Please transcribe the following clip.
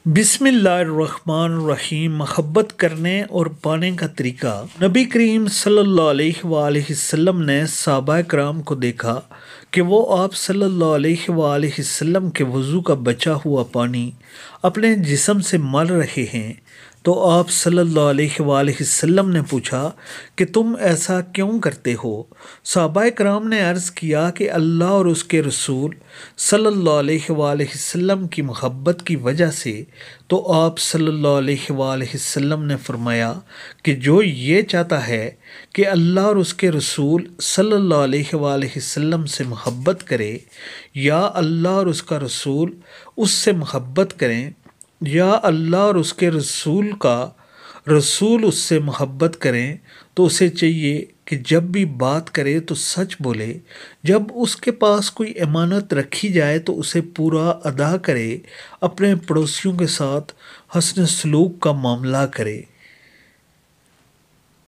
بسم اللہ الرحمن الرحیم۔ محبت کرنے اور پانے کا طریقہ۔ نبی کریم صلی اللہ علیہ وآلہ وسلم نے صحابہ کرام کو دیکھا کہ وہ آپ صلی اللہ علیہ وآلہ وسلم کے وضو کا بچا ہوا پانی اپنے جسم سے مل رہے ہیں، تو آپ صلی اللہ علیہ وآلہ وسلم نے پوچھا کہ تم ایسا کیوں کرتے ہو؟ صحابہ کرام نے عرض کیا کہ اللہ اور اس کے رسول صلی اللہ علیہ وآلہ وسلم کی محبت کی وجہ سے۔ تو آپ صلی اللہ علیہ وآلہ وسلم نے فرمایا کہ جو یہ چاہتا ہے کہ اللہ اور اس کے رسول صلی اللہ علیہ وآلہ وسلم سے محبت کرے، یا اللہ اور اس کا رسول اس سے محبت کریں، یا اللہ اور اس کے رسول اس سے محبت کریں، تو اسے چاہیے کہ جب بھی بات کرے تو سچ بولے، جب اس کے پاس کوئی امانت رکھی جائے تو اسے پورا ادا کرے، اپنے پڑوسیوں کے ساتھ حسن سلوک کا معاملہ کرے۔